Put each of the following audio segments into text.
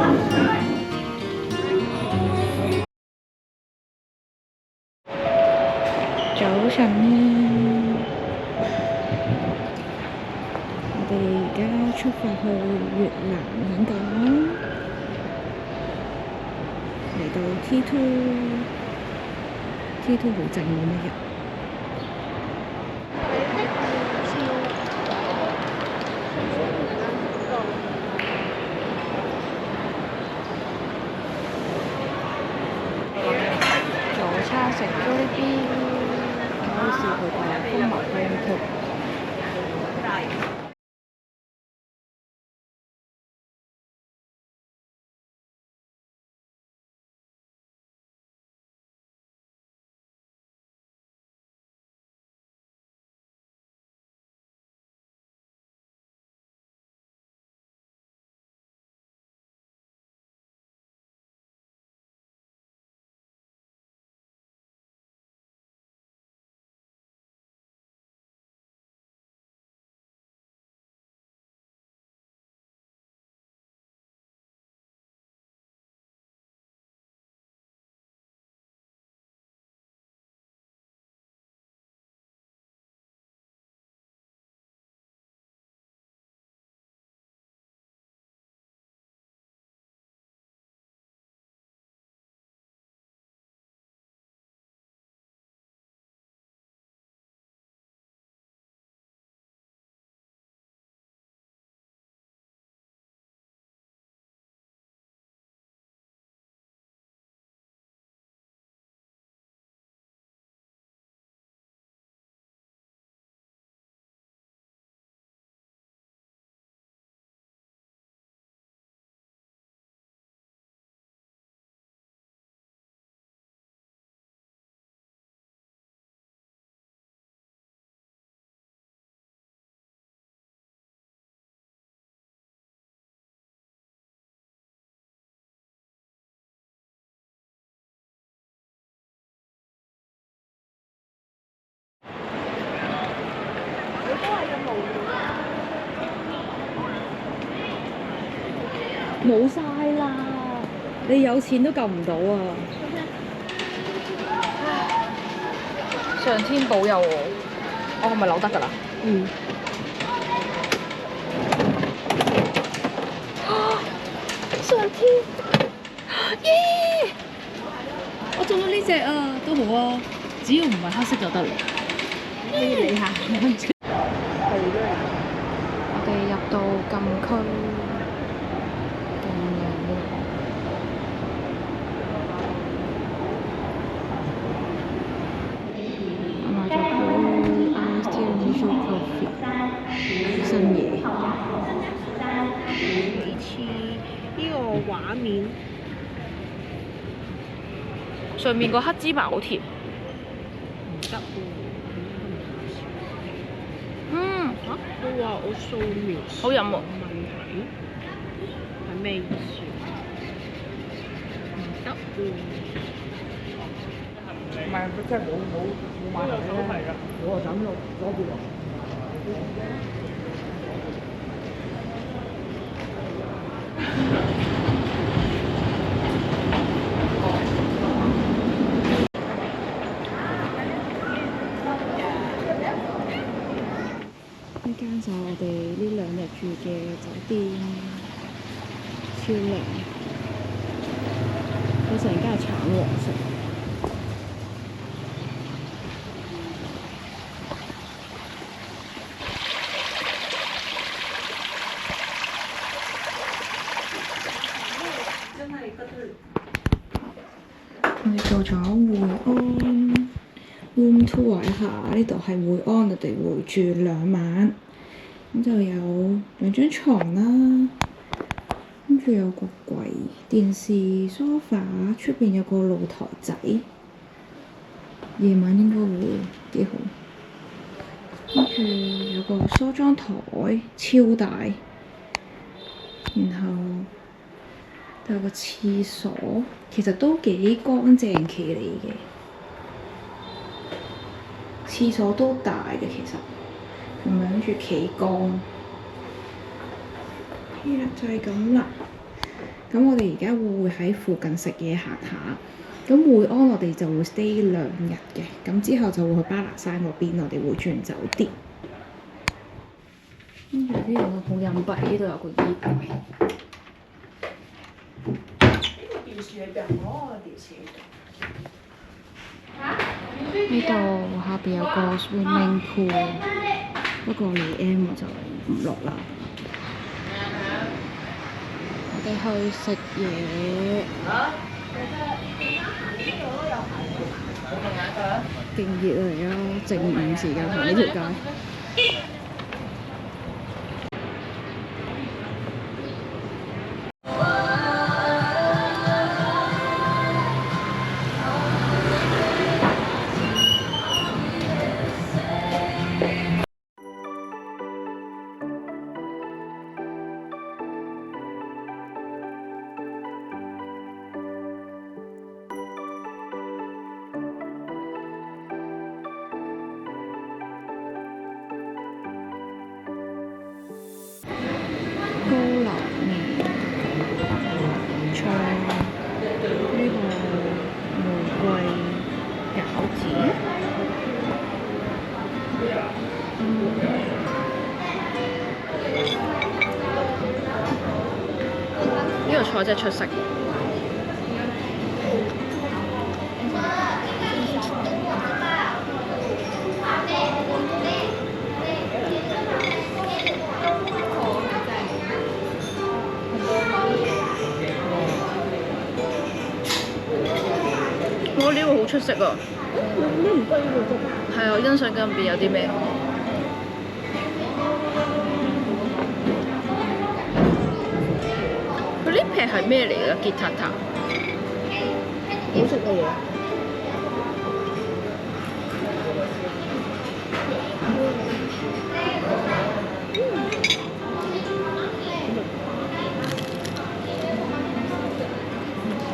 早晨啊！我哋而家出發去越南香港，嚟到 T2 好靜冇乜人。早餐食 Jollibee，可以試佢嘅蜂蜜香曲。冇晒啦！你有錢都救唔到啊！上天保佑我，我係咪扭得㗎啦？嗯。上天！耶！我中咗呢隻啊，都好啊，只要唔係黑色就得啦。你下。我哋入到禁區。新嘢，幾似呢個畫面，上面個黑芝麻好甜。唔得喎，嗯，嚇！我話我掃描好飲喎。問題係咩意思？唔得喎。唔係，即係冇買嚟咧。我就咁攞住落。呢間就係我哋呢2日住嘅酒店，超靚，佢成間係橙黃色。我哋到咗會安 room tour 一下，呢度係會安，我哋會住2晚，咁就有2張床啦，跟住有個櫃、電視、sofa，出邊有個露台仔，夜晚應該會幾好。跟住有個梳妝台，超大，然後有個廁所，其實都幾乾淨企理嘅。廁所都大嘅，其實咁樣跟住企缸，就係咁啦。咁我哋而家會喺附近食嘢行下。咁會安我哋就會 stay 2日嘅，咁之後就會去巴拿山嗰邊，我哋會轉酒店。跟住呢度好隱蔽，呢度有個衣櫃。呢度下邊有個 swimming pool， 不過你 M 我就唔落啦。我哋去食嘢。勁熱啊！而家正午時間行呢條街。高樓麵、菜，呢個玫瑰餃子，呢個菜真係出色。我呢個好出色啊！係啊，我欣賞緊入邊有啲咩？佢呢撇係咩嚟㗎？傑塔塔，好食嘅嘢。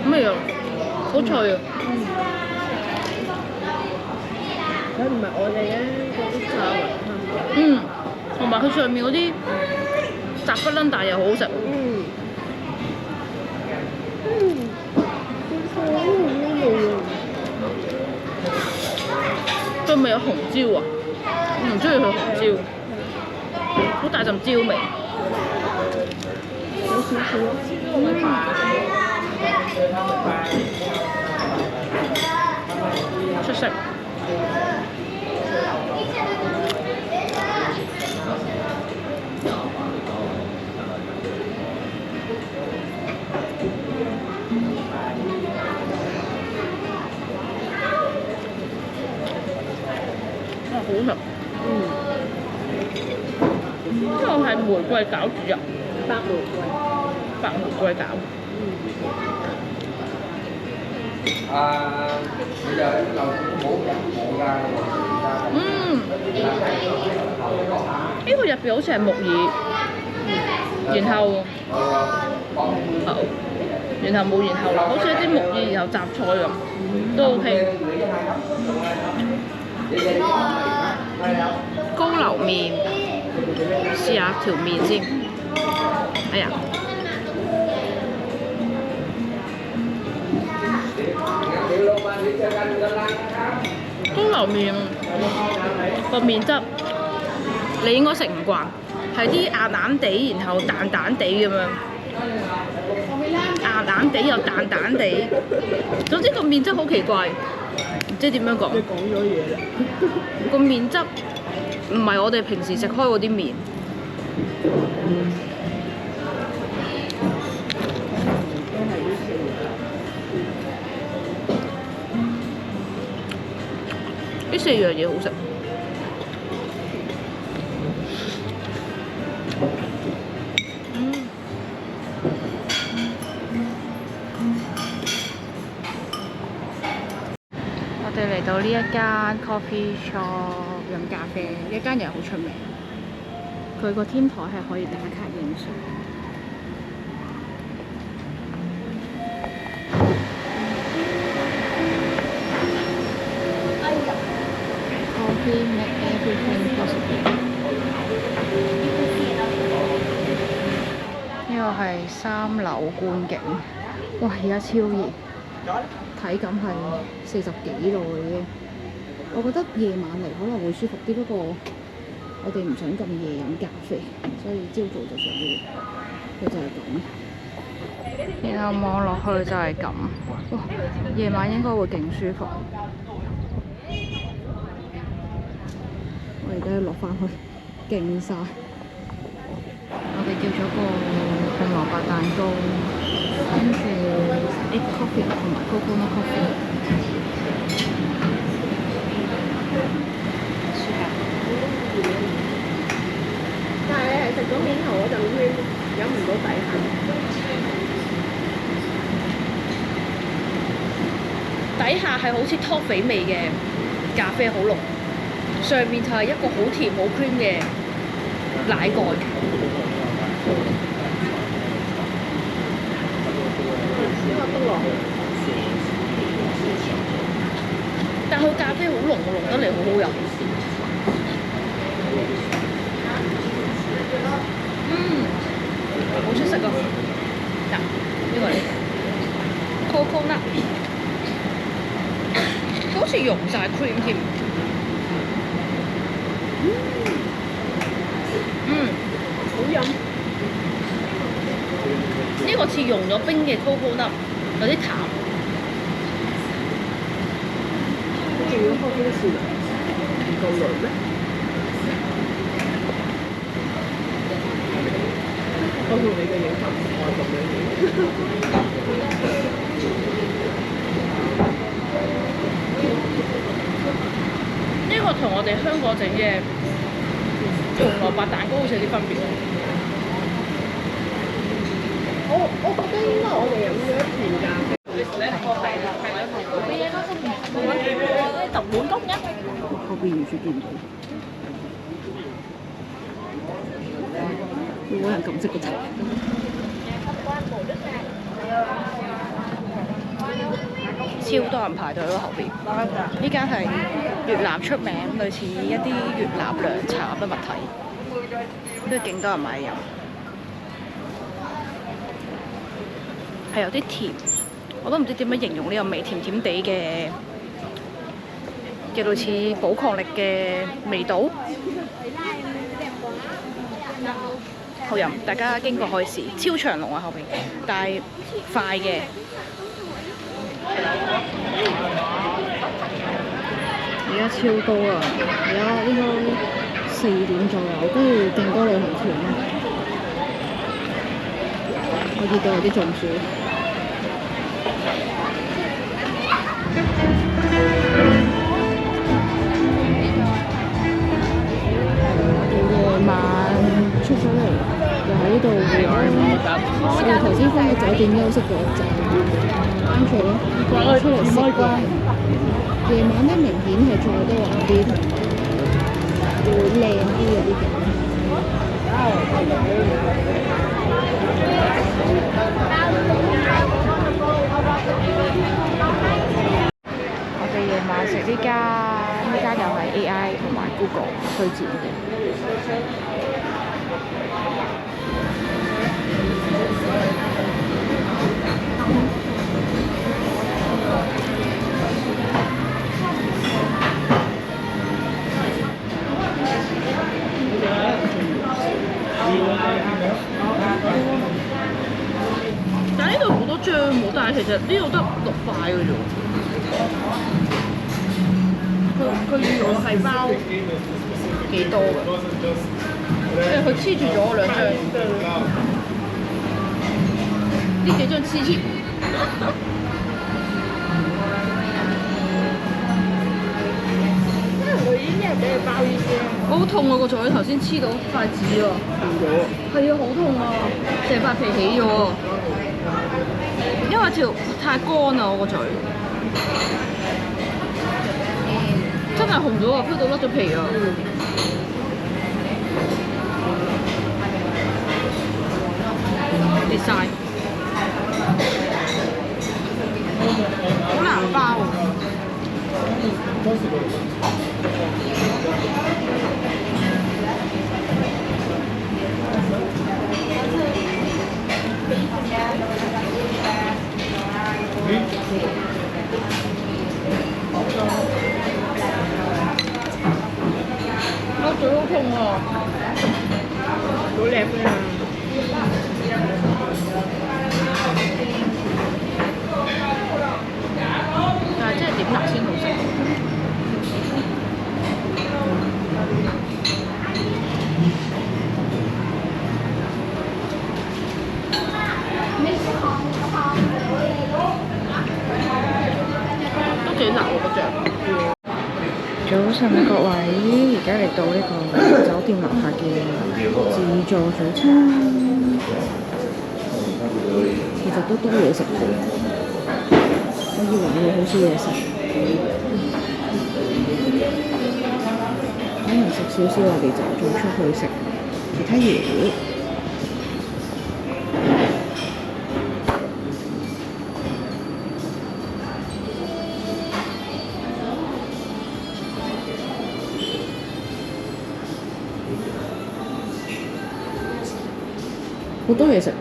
咩啊？好脆啊！佢唔係我哋咧嗰啲炸雲吞。嗯，同埋佢上面嗰啲雜不楞但又好好食。佢咪有紅椒啊？我唔中意佢紅椒，好大陣椒味。有少少。出色。好食。呢個係玫瑰餃子啊！白玫瑰餃。呢個入邊好似係木耳，然後冇然後啦，好似一啲木耳然後雜菜咁，都 OK。高樓麵，試下條麵先。哎呀！高樓麵個麵汁你應該食唔慣，係啲硬硬地，然後彈彈地咁樣，硬硬地又彈彈地，總之個麵汁好奇怪，唔知點樣講。你講咗嘢啦。個麵汁唔係我哋平時食開嗰啲麵。呢4樣嘢好食。我哋嚟到呢一間 coffee shop 飲咖啡，呢間嘢好出名。佢個天台係可以打卡影相。Coffee make everything possible。呢個係3樓觀景。哇！而家超熱，體感係40幾度已經。我覺得夜晚嚟可能會舒服啲，不過我哋唔想咁夜飲咖啡，所以朝早就想要，佢就係咁。然後望落去就係咁，哇！夜晚應該會勁舒服。我而家要落翻去，勁曬。我哋叫咗個紅蘿蔔蛋糕，跟住 egg coffee 同埋 coconut coffee。但係你係食咗面頭嗰陣，會飲唔到底下。底下係好似拖肥味嘅咖啡好濃，上面就係一個好甜好 cream 嘅奶蓋。但佢咖啡好濃，濃得嚟好好飲。好出色啊！嗱，呢個嚟 coconut， 好似溶晒 cream 添。好飲。呢個似溶咗冰嘅 coconut， 有啲淡。仲要開啲豉油，唔夠涼咩？我同你嘅影法唔係咁樣影。呢個同我哋香港整嘅紅蘿蔔蛋糕好似有啲分別。我覺得應該我哋飲咗一片咖啡。特滿谷嘅。後邊完全見唔到。要揾人撳熄個掣。超多人排隊咯後邊。呢間係越南出名，類似一啲越南涼茶嘅物體，都勁多人買飲。係有啲甜，我都唔知點樣形容呢個味，甜甜地嘅類似寶礦力嘅味道。好飲，大家經過可以試，超長龍啊後邊，但係快嘅。而家超多啊！而家應該4點左右，跟住勁多旅行團咯。我見到有啲中暑。夜晚出咗嚟，又喺呢度會安。我哋頭先翻去酒店休息咗一陣，跟住咧出嚟食嘢。夜晚咧明顯係再多人啲，會靚啲嗰啲景。我哋夜晚食呢間又係 AI 同埋 Google 推薦嘅。但係呢度好多張喎，但係其實呢度得6塊嘅啫喎。佢預我係包幾多㗎？因為佢黐住咗我2張，呢幾張黐住。因為我已經係俾你包呢啲。我好痛啊個嘴，頭先黐到塊紙啊！係啊，好痛啊！成塊皮起咗，因為太乾啦我個嘴。真係紅咗啊！飆到甩咗皮啊！跌晒，好難包啊！好靚啊！但係真係點辣先好食。都幾辣喎嗰隻。早晨啊各位，而家嚟到呢個酒店樓下嘅自助早餐，其實都多嘢食嘅。我以為會好少嘢食，可能食少少，我哋就再出去食其他嘢。好多嘢食。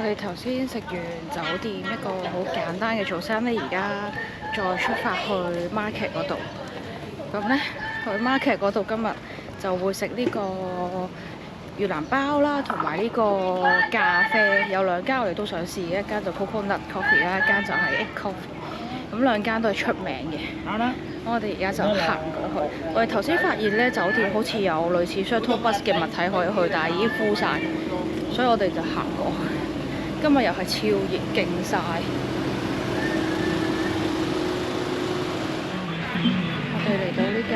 我哋頭先食完酒店一個好簡單嘅早餐咧，而家再出發去 market 嗰度。咁咧去 market 嗰度今日就會食呢個越南包啦，同埋呢個咖啡。有兩間我哋都想試，一間就 Coconut Coffee 啦，一間就係 Egg Coffee。咁兩間都係出名嘅。好啦，我哋而家就行過去。我哋頭先發現咧，酒店好似有類似 shuttle bus 嘅物體可以去，但係已經 full 晒，所以我哋就行過去。今日又係超熱，勁晒。我哋嚟到呢間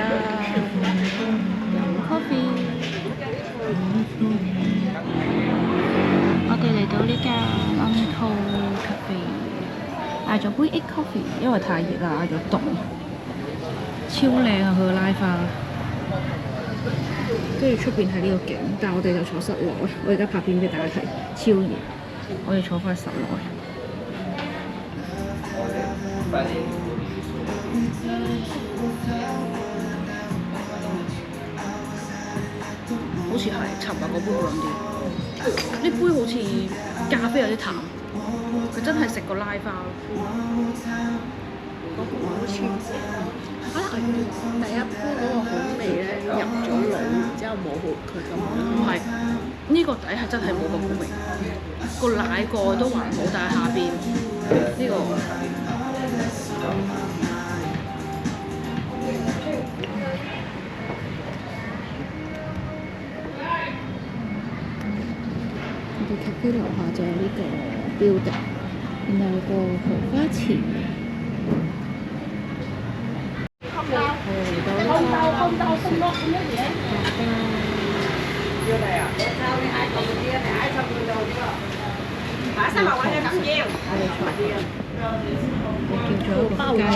飲 coffee。我哋嚟到呢間 Uncle Cafe， 嗌咗杯 egg coffee， 因為太熱啦，嗌咗凍。超靚啊！佢個拉花，跟住出邊係呢個景，但係我哋就坐室內。我而家拍片俾大家睇，超熱。我哋坐翻室內，好似係尋日嗰杯好飲啲。呢杯好似咖啡有啲淡，佢真係食個拉花。嗰個好似可能第一杯嗰個好味咧入咗腦，然之後冇好佢咁好。唔係，呢個底係真係冇咁好味。個奶蓋都還好，但係下邊呢個我哋咖啡樓下就有呢個 building， 然後有個荷花池。我叫咗一個雞，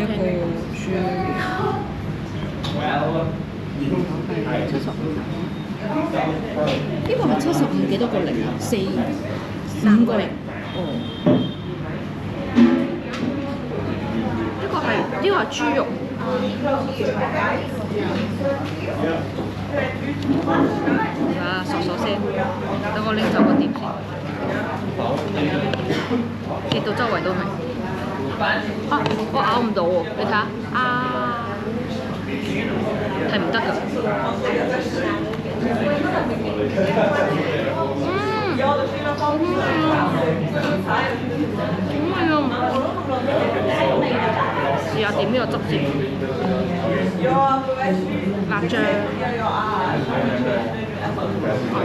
一個豬，係75。呢個係75幾多個零啊？5個零。哦。呢個係豬肉。啊，索索先，等我拎走個碟先。熱到周圍都係。啊！我咬唔到喎，你睇下啊，係唔得㗎。試下點呢個汁先，辣醬，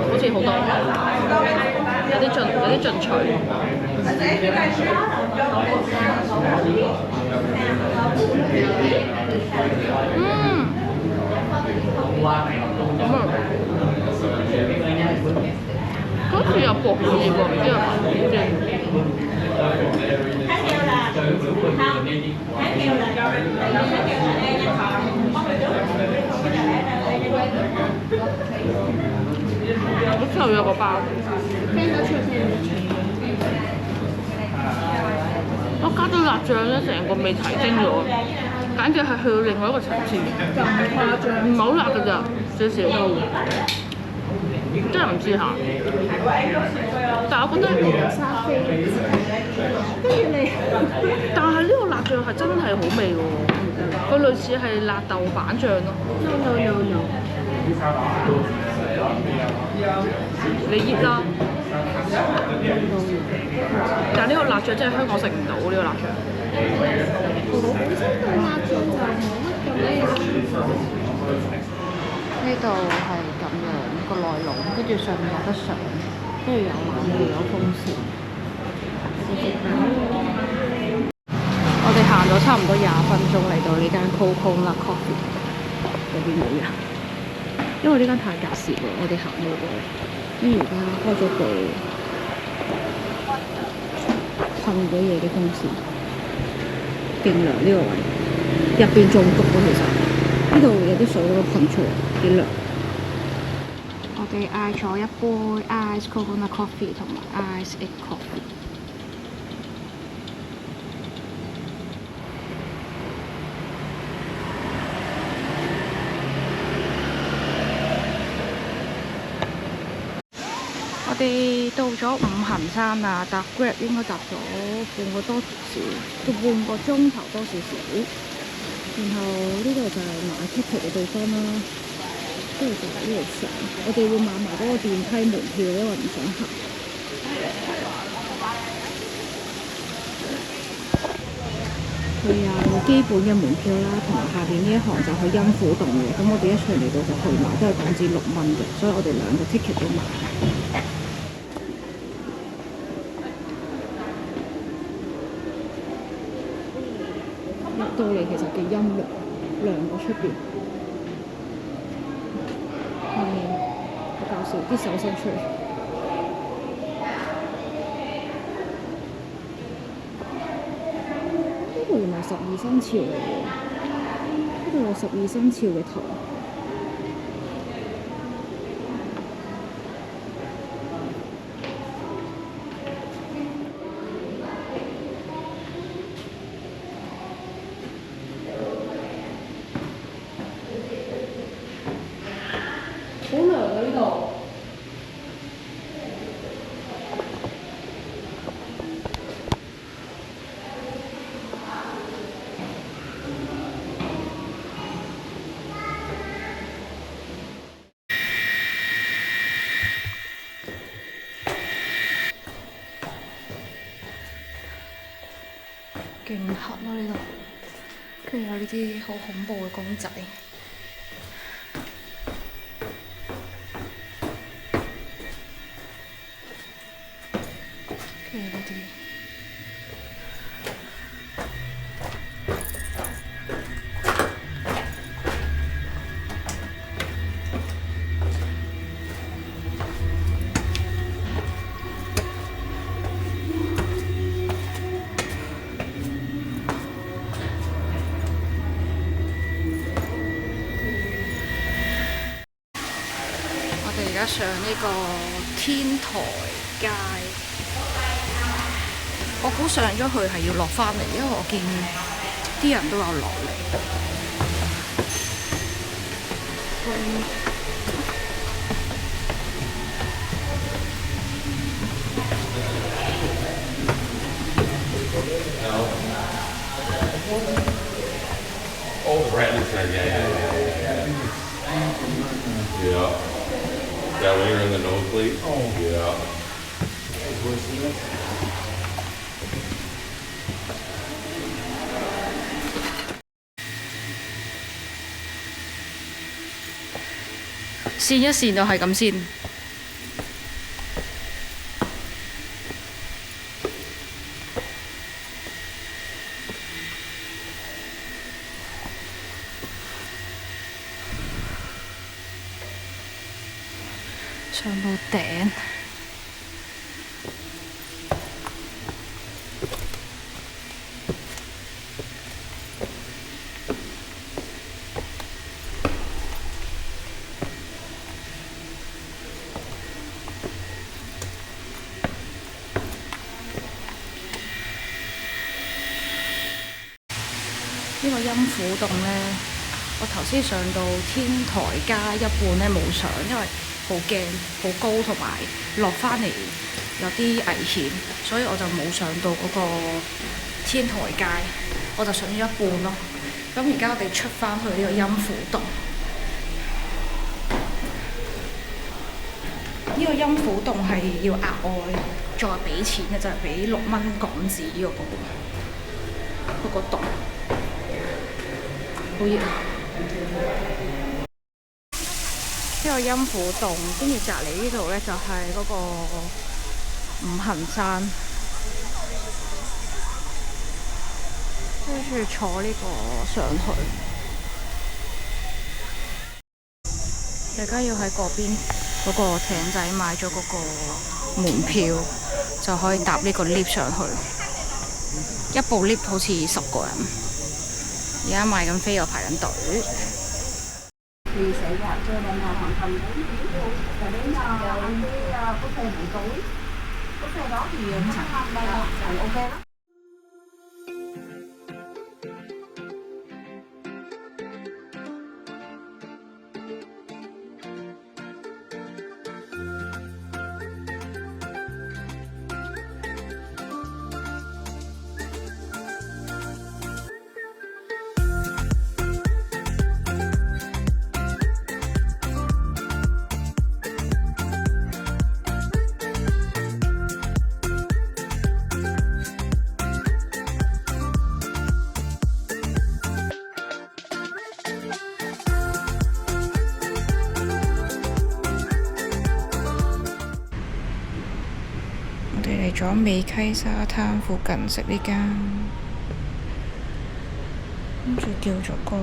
好似好多，有啲進取。好似有薄荷喎，唔知係咪？好似有個包，聽得出。我加咗辣醬咧，成個味提升咗，簡直係去到另外一個層次。咁誇張？唔係好辣㗎咋，少少。真係唔知下，但係我覺得沙飛，跟住你，但係呢個辣醬係真係好味喎，佢類似係辣豆瓣醬咯。No。你醃啦，但係呢個辣醬真係香港食唔到呢個辣醬。本身對辣醬就冇乜咁呢度係咁樣個內籠，跟住上面有得上，跟住有冷氣有風扇。我哋行咗差唔多20分鐘嚟到呢間 Coconut Coffee 嗰邊冇人，因為呢間太隔涉啦，我哋行到過，跟住而家開咗部噴咗嘢嘅風扇，勁涼呢個位，入邊仲焗到其實。呢度有啲水都噴出嚟，幾涼。我哋嗌咗一杯 ice coconut coffee 同埋 ice egg coffee。我哋到咗五行山啦，搭 Grab 應該搭咗半個多少少，到半個鐘頭多少少。然後呢度就係買 ticket 嘅地方啦，跟住就喺呢度上。我哋會買埋嗰個電梯門票，因為唔想行。佢有基本嘅門票啦，同埋下邊呢一行就去恩虎洞嘅。咁我哋一場嚟到就去埋，都係港紙6蚊嘅，所以我哋2個 ticket 都買。入到嚟其實幾陰涼，涼過出邊。好搞笑，啲手伸出嚟。呢度原來12生肖嚟喎，呢度有12生肖嘅圖。好涼啊！呢度。勁黑咯呢度，跟住有呢啲好恐怖嘅公仔。跟住呢啲。而家上呢個天台街，我估上咗去係要落返嚟，因為我見啲人都有落嚟。Oh, right this side, yeah. Yeah, when you're in the nosebleed. Oh. Yeah. 跣一跣就係咁先。上到頂。呢個陰府洞呢，我頭先上到天台加一半呢冇上，因為好驚、好高同埋落返嚟有啲危險，所以我就冇上到嗰個天台階，我就上咗一半咯。咁而家我哋出返去呢個陰府洞，呢個陰府洞係要額外再俾錢嘅，就係俾6蚊港紙嗰個洞。好熱啊！呢個陰府洞，跟住隔離呢度呢，就係嗰個五行山，跟住坐呢個上去。大家要喺嗰邊嗰個艇仔買咗嗰個門票，就可以搭呢個 lift 上去。一部 lift 好似10個人。而家買緊飛又排緊隊。我哋嚟咗美溪沙灘附近食呢間，跟住叫咗個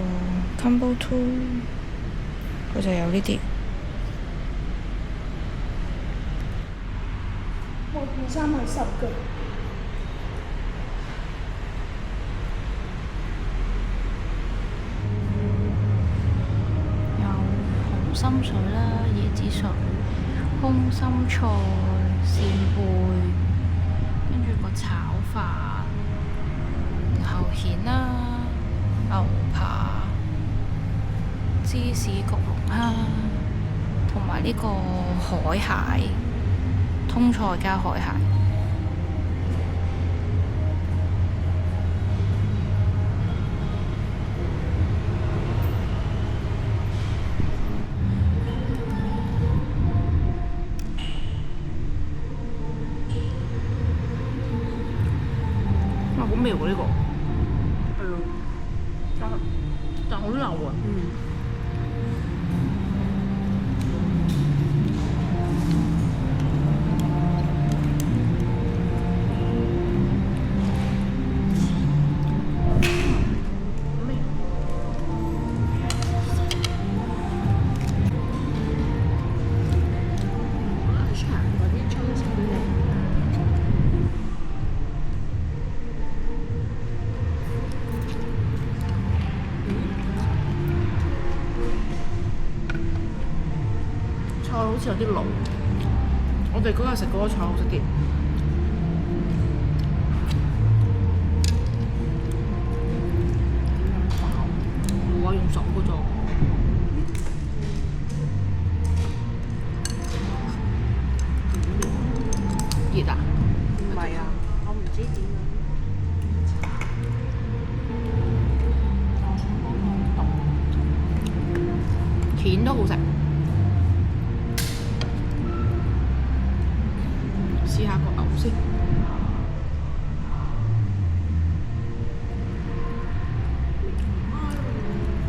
combo two， 佢就有呢啲。我件衫係濕嘅。有紅心水啦、椰子水、空心菜、扇貝，跟住個炒飯、後蜆啦、牛扒、芝士焗龍蝦，同埋呢個海蟹，通菜加海蟹。好味喎呢個，係啊，但好流啊。好似有啲老，我哋嗰日食嗰個菜好食啲。冇啊，用手嗰種。熱啊？唔係啊，我唔知點樣。蜆都好食。試下個牛先，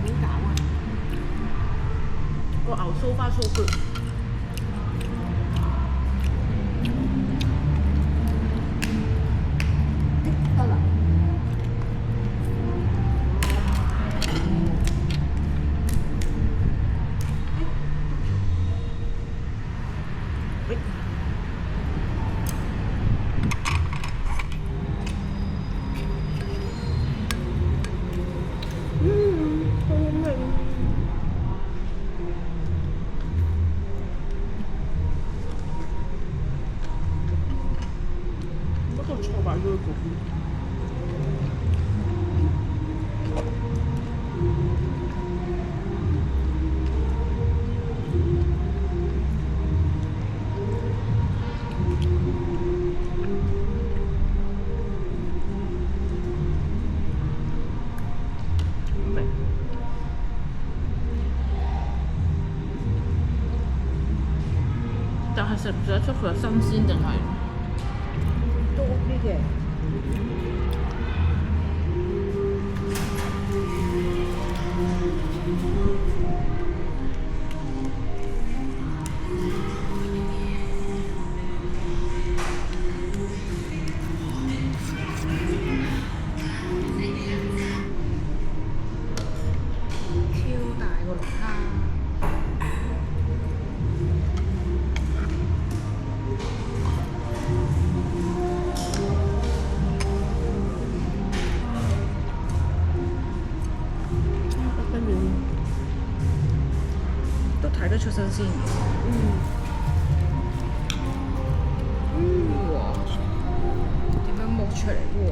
點搞啊？個牛so far so good。得啦。係食唔食得出佢係新鮮定係都 OK 嘅。超大個龍蝦。都睇得出新鮮嘅。哇！點樣剝出嚟嘅喎？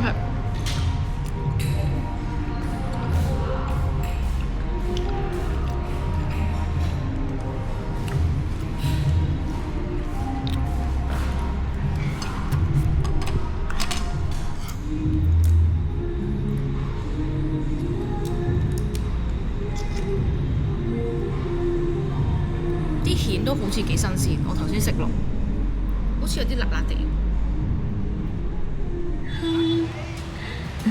係啲蜆都好似幾新鮮，我頭先食落，好似有啲辣辣地。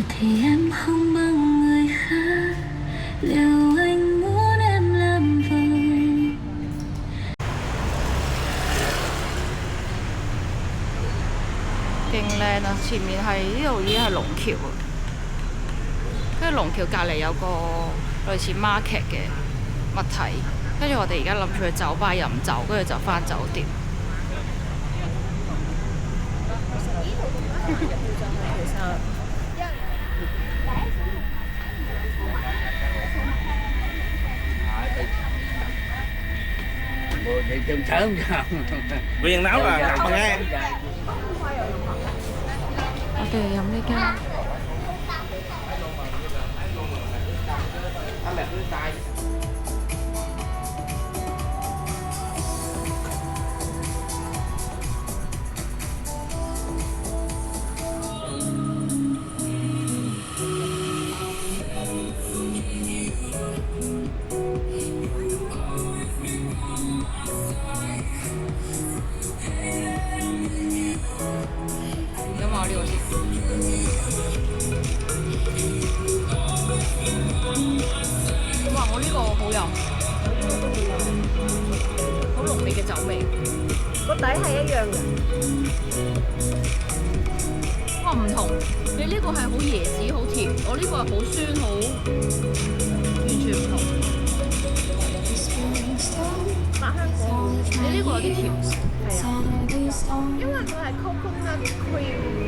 thì em không bằng người khác liệu anh muốn em làm vợ 勁靚啊！前面係呢度已經係龍橋啊，跟住龍橋隔離有個類似 market 嘅物體，跟住我哋而家諗住去酒吧飲酒，跟住就翻酒店。Thì chừng sớm sao? Viên nấu là nằm nghe. 我哋飲呢間。飲埋我呢個先。哇！我呢個好飲，好濃烈嘅酒味。個底係一樣嘅。哇！唔同，你呢個係好椰子，好甜，我呢個係好酸，好完全唔同。百香果，你呢個有啲甜，係啊。因為佢係 coconut cream。